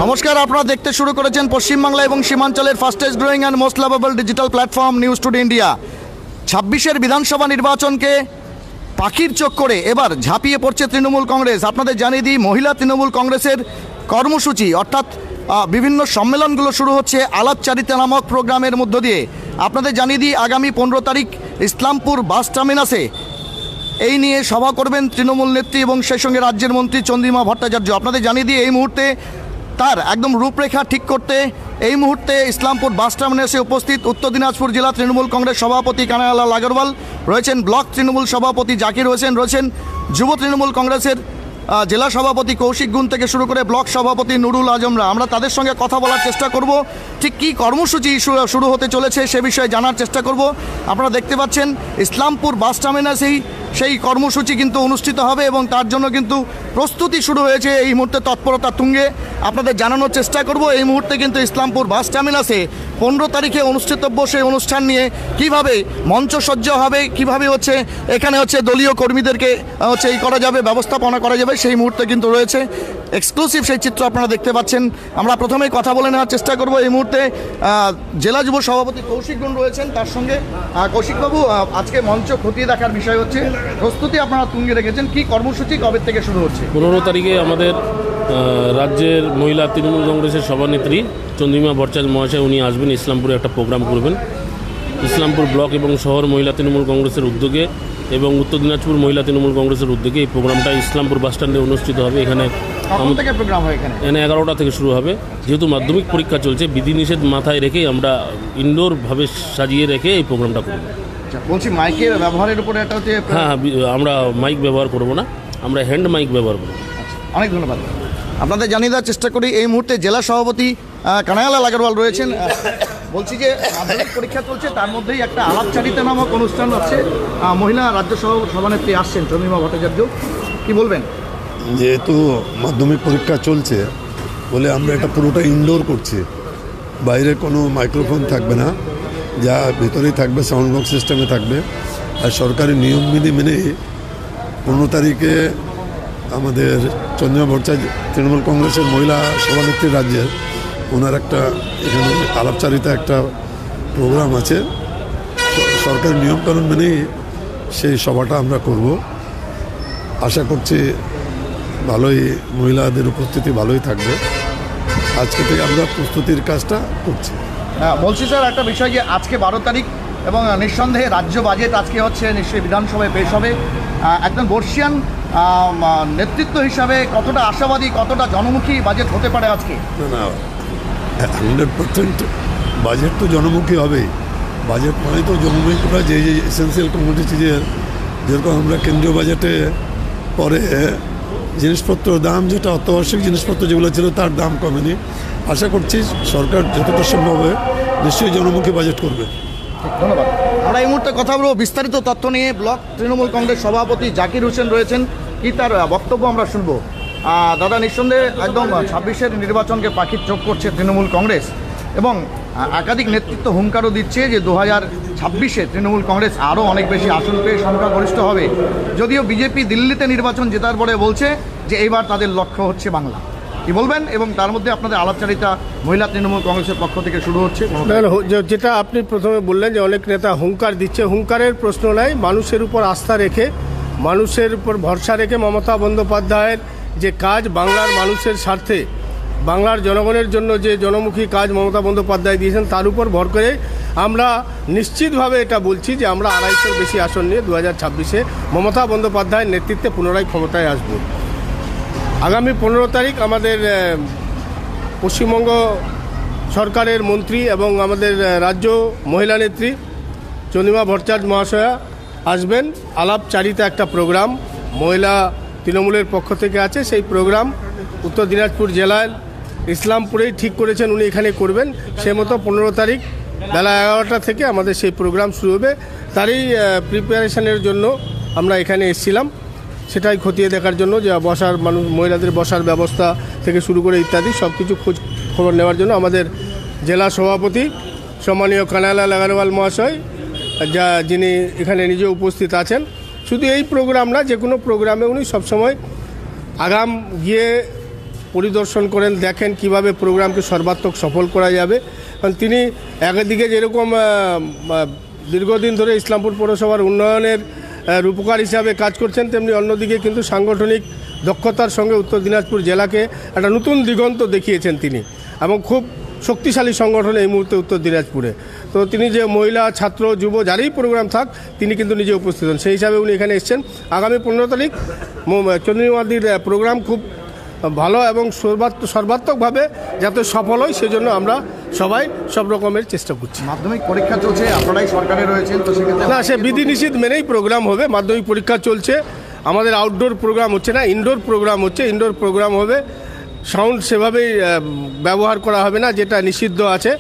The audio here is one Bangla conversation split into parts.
নমস্কার, আপনারা দেখতে শুরু করেছেন পশ্চিমবাংলা এবং সীমাঞ্চলের fastest growing and most lovable digital platform news today India. ২৬-এর বিধানসভা নির্বাচনকে পাখির চোখ করে এবার ঝাঁপিয়ে পড়ছে তৃণমূল কংগ্রেস। আপনাদের জানিয়ে দিই, মহিলা তৃণমূল কংগ্রেসের কর্মসূচি অর্থাৎ বিভিন্ন সম্মেলনগুলো শুরু হচ্ছে আলাপচারিতা নামক প্রোগ্রামের মধ্য দিয়ে। আপনাদের জানিয়ে দিই, আগামী 15 তারিখ ইসলামপুর বাস টার্মিনাসে এই নিয়ে সভা করবেন তৃণমূল নেত্রী এবং সেই সঙ্গে রাজ্যের মন্ত্রী চন্দ্রিমা ভট্টাচার্য। আপনাদের জানিয়ে দিই, এই মুহূর্তে তার একদম রূপরেখা ঠিক করতে এই মুহূর্তে ইসলামপুর বাস টার্মিনাসে উপস্থিত উত্তর দিনাজপুর জেলা তৃণমূল কংগ্রেস সভাপতি কানাইলাল আগরওয়াল রয়েছেন, ব্লক তৃণমূল সভাপতি জাকির হোসেন রয়েছেন, যুব তৃণমূল কংগ্রেসের জেলা সভাপতি কৌশিক গুণ থেকে শুরু করে ব্লক সভাপতি নুরুল আজমরা। আমরা তাদের সঙ্গে কথা বলার চেষ্টা করব, ঠিক কী কর্মসূচি শুরু হতে চলেছে সে বিষয়ে জানার চেষ্টা করব। আপনারা দেখতে পাচ্ছেন ইসলামপুর বাস টার্মিনাসেই সেই কর্মসূচি কিন্তু অনুষ্ঠিত হবে এবং তার জন্য কিন্তু প্রস্তুতি শুরু হয়েছে। এই মুহূর্তে তৎপরতা তুঙ্গে আপনাদের জানানোর চেষ্টা করব। এই মুহূর্তে কিন্তু ইসলামপুর বাস টার্মিনাসে 15 তারিখে অনুষ্ঠিতব্য সেই অনুষ্ঠান নিয়ে কিভাবে মঞ্চসজ্জা হবে, কিভাবে এখানে দলীয় কর্মীদেরকে এই করা যাবে, ব্যবস্থাপনা করা যাবে, সেই মুহূর্তে কিন্তু রয়েছে এক্সক্লুসিভ সেই চিত্র আপনারা দেখতে পাচ্ছেন। আমরা প্রথমেই কথা বলে নেওয়ার চেষ্টা করব। এই মুহূর্তে জেলা যুব সভাপতি কৌশিক গুণ রয়েছেন, তার সঙ্গে কৌশিকবাবু, আজকে মঞ্চ খতিয়ে দেখার বিষয় হচ্ছে প্রস্তুতি আপনারা তুঙ্গে রেখেছেন, কি কর্মসূচি কবে থেকে শুরু হচ্ছে? 15 তারিখে আমাদের রাজ্যের মহিলা তৃণমূল কংগ্রেসের সভানেত্রী চন্দ্রিমা ভট্টাচার্য মহাশয় উনি আসবেন, ইসলামপুরে একটা প্রোগ্রাম করবেন। ইসলামপুর ব্লক এবং শহর মহিলা তৃণমূল কংগ্রেসের উদ্যোগে এবং উত্তর দিনাজপুর মহিলা তৃণমূল কংগ্রেসের উদ্যোগে এই প্রোগ্রামটা ইসলামপুর বাস স্ট্যান্ডে অনুষ্ঠিত হবে। এখানে প্রোগ্রাম হয়, এখানে 11টা থেকে শুরু হবে। যেহেতু মাধ্যমিক পরীক্ষা চলছে, বিধিনিষেধ মাথায় রেখেই আমরা ইনডোরভাবে সাজিয়ে রেখে এই প্রোগ্রামটা করব। বলছি, মাইকের ব্যবহারের উপরে এটা হচ্ছে? হ্যাঁ, আমরা মাইক ব্যবহার করব না, আমরা হ্যান্ড মাইক ব্যবহার করব। অনেক ধন্যবাদ। আপনাদের জানিয়ে দেওয়ার চেষ্টা করি, এই মুহূর্তে জেলা সভাপতি কানাইলাল আগরওয়াল রয়েছেন। বলছি যে মাধ্যমিক পরীক্ষা চলছে, তার মধ্যেই একটা আলাপচারিতা নামক অনুষ্ঠান আছে, মহিলা রাজ্য সভানেত্রী আসছেন চন্দ্রিমা ভট্টাচার্য, কি বলবেন? যেহেতু মাধ্যমিক পরীক্ষা চলছে বলে আমরা এটা পুরোটা ইনডোর করছি, বাইরে কোনো মাইক্রোফোন থাকবে না, যা ভেতরেই থাকবে সাউন্ড বক্স সিস্টেমে থাকবে। আর সরকারি নিয়মবিধি মেনে 15 তারিখে আমাদের চন্দ্রিমা ভট্টাচার্য তৃণমূল কংগ্রেসের মহিলা সভানেত্রী রাজ্যের ওনার একটা এখানে আলাপচারিতা একটা প্রোগ্রাম আছে। সরকারি নিয়মকানুন মেনেই সেই সভাটা আমরা করব। আশা করছি ভালোই মহিলাদের উপস্থিতি ভালোই থাকবে। আজকে থেকে আমরা প্রস্তুতির কাজটা করছি। বলছি স্যার, একটা বিষয় যে আজকে 12 তারিখ এবং নিঃসন্দেহে রাজ্য বাজেট আজকে নিশ্চয়ই বিধানসভায় পেশ হবে। একজন বর্ষিয়ান নেতৃত্ব হিসাবে কতটা আশাবাদী, কতটা জনমুখী বাজেট হতে পারে আজকে? না, 100% বাজেট তো জনমুখী হবেই। বাজেট মানে তো জনমুখীটা যে এসেন্সিয়াল কমোডিটিজের, যেরকম আমরা কেন্দ্রীয় বাজেটে পরে জিনিসপত্রের দাম, যেটা অত্যাবশ্যক জিনিসপত্র যেগুলো ছিল তার দাম কমেনি। আশা করছি সরকার যতটা সম্ভব হয় নিশ্চয়ই জনমুখী বাজেট করবে। ধন্যবাদ। আমরা এই মুহূর্তে কথা বলবো বিস্তারিত তথ্য নিয়ে। ব্লক তৃণমূল কংগ্রেস সভাপতি জাকির হোসেন রয়েছেন, কি তার বক্তব্য আমরা শুনবো। দাদা, নিঃসন্দেহে একদম 26-এর নির্বাচনকে পাখির চোখ করছে তৃণমূল কংগ্রেস এবং একাধিক নেতৃত্ব হুঙ্কারও দিচ্ছে যে 2026-এ তৃণমূল কংগ্রেস আরও অনেক বেশি আসন পেয়ে সংখ্যাগরিষ্ঠ হবে। যদিও বিজেপি দিল্লিতে নির্বাচন জেতার পরে বলছে যে এইবার তাদের লক্ষ্য হচ্ছে বাংলা, কি বলবেন? এবং তার মধ্যে আপনাদের আলাপচারিতা মহিলা তৃণমূল কংগ্রেসের পক্ষ থেকে শুরু হচ্ছে। যেটা আপনি প্রথমে বললেন যে অনেক নেতা হুঙ্কার দিচ্ছে, হুঙ্কারের প্রশ্ন নাই। মানুষের উপর আস্থা রেখে, মানুষের উপর ভরসা রেখে মমতা বন্দ্যোপাধ্যায়ের যে কাজ বাংলার মানুষের স্বার্থে, বাংলার জনগণের জন্য যে জনমুখী কাজ মমতা বন্দ্যোপাধ্যায় দিয়েছেন, তার উপর ভর করে আমরা নিশ্চিতভাবে এটা বলছি যে আমরা 250-এর বেশি আসন নিয়ে 2026-এ মমতা বন্দ্যোপাধ্যায়ের নেতৃত্বে পুনরায় ক্ষমতায় আসব। আগামী 15 তারিখ আমাদের পশ্চিমবঙ্গ সরকারের মন্ত্রী এবং আমাদের রাজ্য মহিলা নেত্রী চন্দ্রিমা ভট্টাচার্য মহাশয়া আসবেন। আলাপচারিতা একটা প্রোগ্রাম মহিলা তৃণমূলের পক্ষ থেকে আছে, সেই প্রোগ্রাম উত্তর দিনাজপুর জেলায় ইসলামপুরেই ঠিক করেছেন উনি এখানে করবেন। সে মতো 15 তারিখ বেলা 11টা থেকে আমাদের সেই প্রোগ্রাম শুরু হবে। তারই প্রিপারেশনের জন্য আমরা এখানে এসেছিলাম, সেটাই খতিয়ে দেখার জন্য যে বসার মহিলাদের বসার ব্যবস্থা থেকে শুরু করে ইত্যাদি সব কিছু খোঁজ খবর নেওয়ার জন্য আমাদের জেলা সভাপতি সম্মানীয় কানাইলাল আগরওয়াল মহাশয়, যিনি এখানে নিজে উপস্থিত আছেন। শুধু এই প্রোগ্রাম না, যে কোনো প্রোগ্রামে উনি সবসময় আগাম গিয়ে পরিদর্শন করেন, দেখেন কিভাবে প্রোগ্রামকে সর্বাত্মক সফল করা যাবে। কারণ তিনি একদিকে যেরকম দীর্ঘদিন ধরে ইসলামপুর পৌরসভার উন্নয়নের রূপকার হিসাবে কাজ করছেন, তেমনি অন্যদিকে কিন্তু সাংগঠনিক দক্ষতার সঙ্গে উত্তর দিনাজপুর জেলাকে একটা নতুন দিগন্ত দেখিয়েছেন তিনি, এবং খুব শক্তিশালী সংগঠন এই মুহূর্তে উত্তর দিনাজপুরে। তো তিনি যে মহিলা, ছাত্র, যুব যারই প্রোগ্রাম থাক, তিনি কিন্তু নিজে উপস্থিত হন। সেই হিসাবে উনি এখানে এসেছেন। আগামী 15 তারিখ চন্দ্রিমাদির প্রোগ্রাম খুব ভালো এবং সর্বাত্মকভাবে যাতে সফল হয়, সেজন্য আমরা সবাই সব রকমের চেষ্টা করছি। মাধ্যমিক পরীক্ষা চলছে, আপনারাই সরকারে রয়েছেন, তো সেক্ষেত্রে না, সে বিধিনিষেধ মেনেই প্রোগ্রাম হবে। মাধ্যমিক পরীক্ষা চলছে, আমাদের আউটডোর প্রোগ্রাম হচ্ছে না, ইনডোর প্রোগ্রাম হচ্ছে। ইনডোর প্রোগ্রাম হবে, সাউন্ড সেভাবেই ব্যবহার করা হবে না, যেটা নিষিদ্ধ আছে।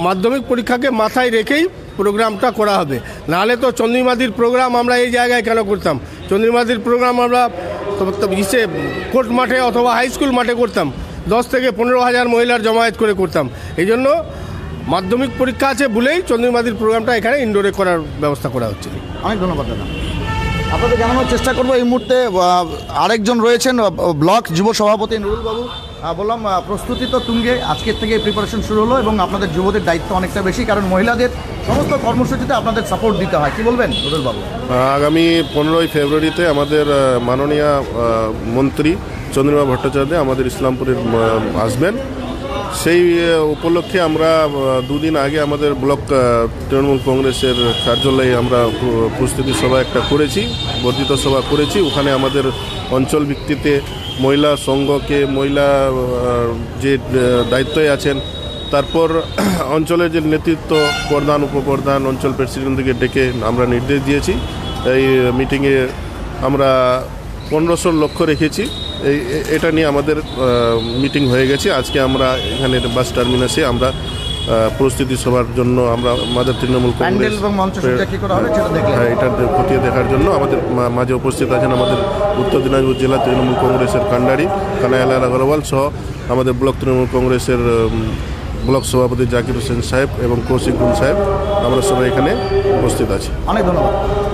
মাধ্যমিক পরীক্ষাকে মাথায় রেখেই প্রোগ্রামটা করা হবে। নাহলে তো চন্দ্রিমাদির প্রোগ্রাম আমরা এই জায়গায় কেন করতাম? চন্দ্রিমাদির প্রোগ্রাম আমরা কোর্ট মাঠে অথবা হাই স্কুল মাঠে করতাম, 10 থেকে 15 হাজার মহিলার জমায়েত করে করতাম। এই জন্য মাধ্যমিক পরীক্ষা আছে বলেই চন্দ্রিমাদির প্রোগ্রামটা এখানে ইনডোরে করার ব্যবস্থা করা হচ্ছে। অনেক ধন্যবাদ দাদা। আপনাদের জানানোর চেষ্টা করবো, এই মুহূর্তে আরেকজন রয়েছেন ব্লক যুব সভাপতি নুরুল বাবু। বললাম প্রস্তুতি তো তুঙ্গে, আজকের থেকে প্রিপারেশন শুরু হলো এবং আপনাদের যুবদের দায়িত্ব অনেকটা বেশি, কারণ মহিলাদের সমস্ত কর্মসূচিতে আপনাদের সাপোর্ট দিতে হয়। কি বলবেন নুরুল বাবু? আগামী 15ই ফেব্রুয়ারিতে আমাদের মাননীয় মন্ত্রী চন্দ্রিমা ভট্টাচার্য আমাদের ইসলামপুরের আসবেন। সেই উপলক্ষে আমরা দুদিন আগে আমাদের ব্লক তৃণমূল কংগ্রেসের কার্যালয়ে আমরা প্রস্তুতি সভা একটা করেছি, বর্ধিত সভা করেছি। ওখানে আমাদের অঞ্চল ভিত্তিতে মহিলা সংঘকে, মহিলা যে দায়িত্বে আছেন, তারপর অঞ্চলের যে নেতৃত্ব, প্রধান, উপপ্রধান, অঞ্চল প্রেসিডেন্টকে ডেকে আমরা নির্দেশ দিয়েছি। এই মিটিংয়ে আমরা 1500 লক্ষ্য রেখেছি। এটা নিয়ে আমাদের মিটিং হয়ে গেছে। আজকে আমরা এখানে বাস টার্মিনাসে আমরা প্রস্তুতি সভার জন্য আমরা আমাদের তৃণমূল কংগ্রেস এটা খতিয়ে দেখার জন্য আমাদের মাঝে উপস্থিত আছেন আমাদের উত্তর দিনাজপুর জেলা তৃণমূল কংগ্রেসের কান্ডারি কানাইলাল আগরওয়াল সহ আমাদের ব্লক তৃণমূল কংগ্রেসের ব্লক সভাপতি জাকির হোসেন সাহেব এবং কৌশিক গুল সাহেব, আমরা সবাই এখানে উপস্থিত আছি। অনেক ধন্যবাদ।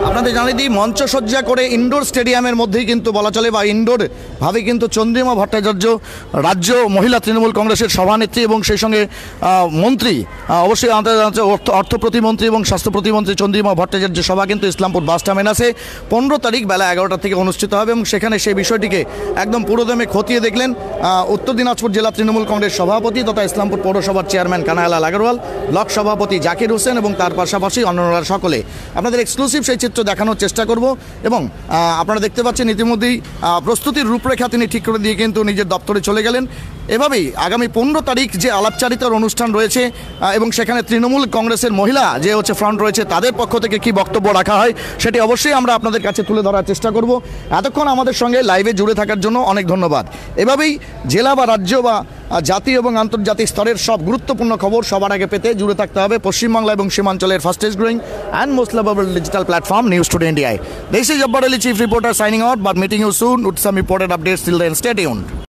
আপনাদের জানিয়ে দিই, মঞ্চসজ্জা করে ইনডোর স্টেডিয়ামের মধ্যেই কিন্তু বলা চলে বা ইনডোর ভাবে কিন্তু চন্দ্রিমা ভট্টাচার্য রাজ্য মহিলা তৃণমূল কংগ্রেসের সভানেত্রী এবং সেই সঙ্গে মন্ত্রী, অবশ্যই অর্থ প্রতিমন্ত্রী এবং স্বাস্থ্য প্রতিমন্ত্রী চন্দ্রিমা ভট্টাচার্য সভা কিন্তু ইসলামপুর বাস টার্মিনাসে 15 তারিখ বেলা 11টা থেকে অনুষ্ঠিত হবে এবং সেখানে সেই বিষয়টিকে একদম পুরোদমে খতিয়ে দেখলেন উত্তর দিনাজপুর জেলা তৃণমূল কংগ্রেস সভাপতি তথা ইসলামপুর পৌরসভার চেয়ারম্যান কানাইলাল আগরওয়াল, ব্লক সভাপতি জাকির হোসেন এবং তার পাশাপাশি অন্যান্যরা সকলে। আপনাদের এক্সক্লুসিভ সেই চিত্র দেখানোর চেষ্টা করব এবং আপনারা দেখতে পাচ্ছেন ইতিমধ্যেই প্রস্তুতির রূপরেখা তিনি ঠিক করে দিয়ে কিন্তু নিজের দপ্তরে চলে গেলেন। এভাবেই আগামী 15 তারিখ যে আলাপচারিতার অনুষ্ঠান রয়েছে এবং সেখানে তৃণমূল কংগ্রেসের মহিলা যে ফ্রন্ট রয়েছে তাদের পক্ষ থেকে কি বক্তব্য রাখা হয় সেটি অবশ্যই আমরা আপনাদের কাছে তুলে ধরার চেষ্টা করব। এতক্ষণ আমাদের সঙ্গে লাইভে জুড়ে থাকার জন্য অনেক ধন্যবাদ। এভাবেই জেলা বা রাজ্য বা জাতীয় এবং আন্তর্জাতিক স্তরের সব গুরুত্বপূর্ণ খবর সবার আগে পেতে জুড়ে থাকতে হবে পশ্চিমবাংলা এবং সীমাঞ্চলের fastest growing and most lovable digital platform news today ইন্ডিয়ায়। This is Jabbar Ali, chief reporter, signing out, but meeting you soon with some important updates. Till then, stay tuned.